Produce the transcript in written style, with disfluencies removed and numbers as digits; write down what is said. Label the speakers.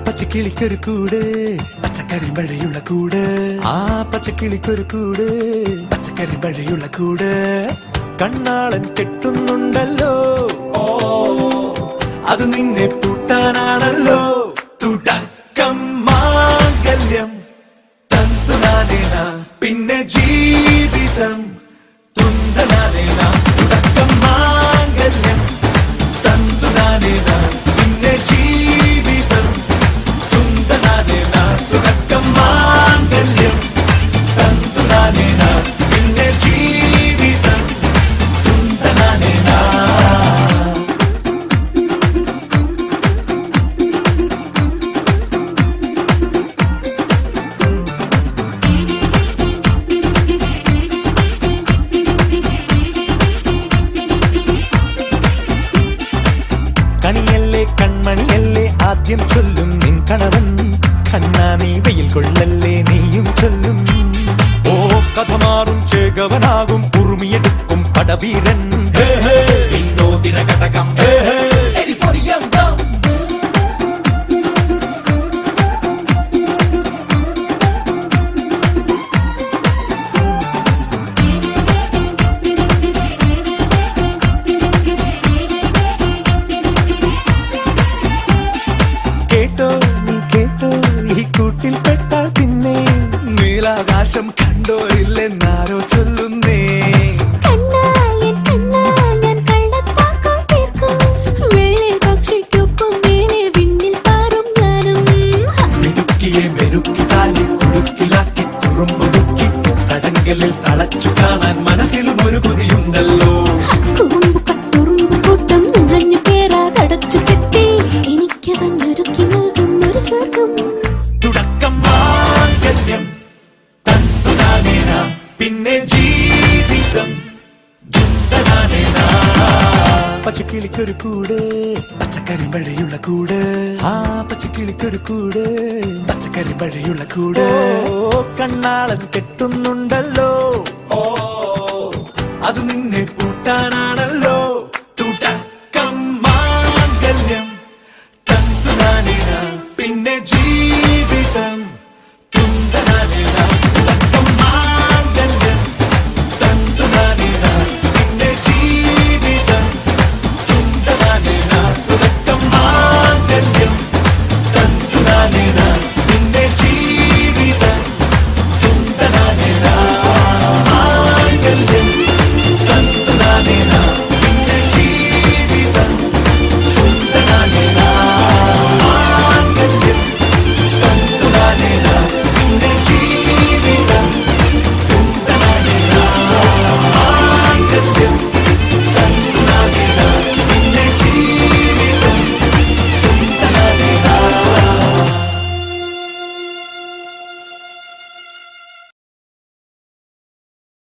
Speaker 1: പച്ചക്കിളിക്കൊരു കൂട് പച്ചക്കറി മഴയുള്ള കൂട് ആ പച്ചക്കിളിക്കൊരു കൂട് പച്ചക്കറി മഴയുള്ള കൂട് കണ്ണാളൻ കെട്ടുന്നുണ്ടല്ലോ അത് നിന്നെ പൂട്ടാനാണല്ലോ തുടക്കം മാംഗല്യം തന്തുനാനേന പിന്നെ ജീവിതം തുന്തനാനേന തുടക്കം മാംഗല്യം തന്തുനാനേന പിന്നെ ജീവിതം തുന്തനാനേന തുടക്കം മാംഗല്യം തന്തുനാനേന പിന്നെ ജീവിതം തുന്തനാനേന. കണിയല്ലേ കൺമണിയല്ലേ ആദ്യം ചൊല്ലും നിൻ കണവൻ കണ്ണാ നീ വെയിൽ കൊള്ളല്ലേ നീയും ചൊല്ലും ഓ കഥ മാറും ചേകവനാകും ഉറുമിയെടുക്കും പടവീരൻ വിനോദിന ഘടകം കേട്ടോ നീ കേട്ടോ ഈ കൂട്ടിൽ പെട്ടാൽ പിന്നെ നീലാകാശം കണ്ടോ ഇല്ലെന്നാരോ ചൊല്ലുന്നേ. മിടുക്കിയെ മെരുക്കി താലി കുടുക്കിലാക്കി കുറുമ്പൊതുക്കി തടങ്കലിൽ തളച്ചു കാണാൻ മനസ്സിലും ഒരു കൊതിയുണ്ടല്ലോ. തുടക്കം മാംഗല്യം തന്തുനാനേന പിന്നെ ജീവിതം തുന്തനാനേന. പച്ചക്കിളിക്കൊരു കൂട് പച്ചക്കറി മഴയുള്ള കൂട് ആ പച്ചക്കിളിക്കൊരു കൂട് പച്ചക്കറി മഴയുള്ള കൂട് കണ്ണാളൻ കെട്ടുന്നുണ്ടല്ലോ അത് നിന്നെ പൂട്ടാനാണല്ലോ.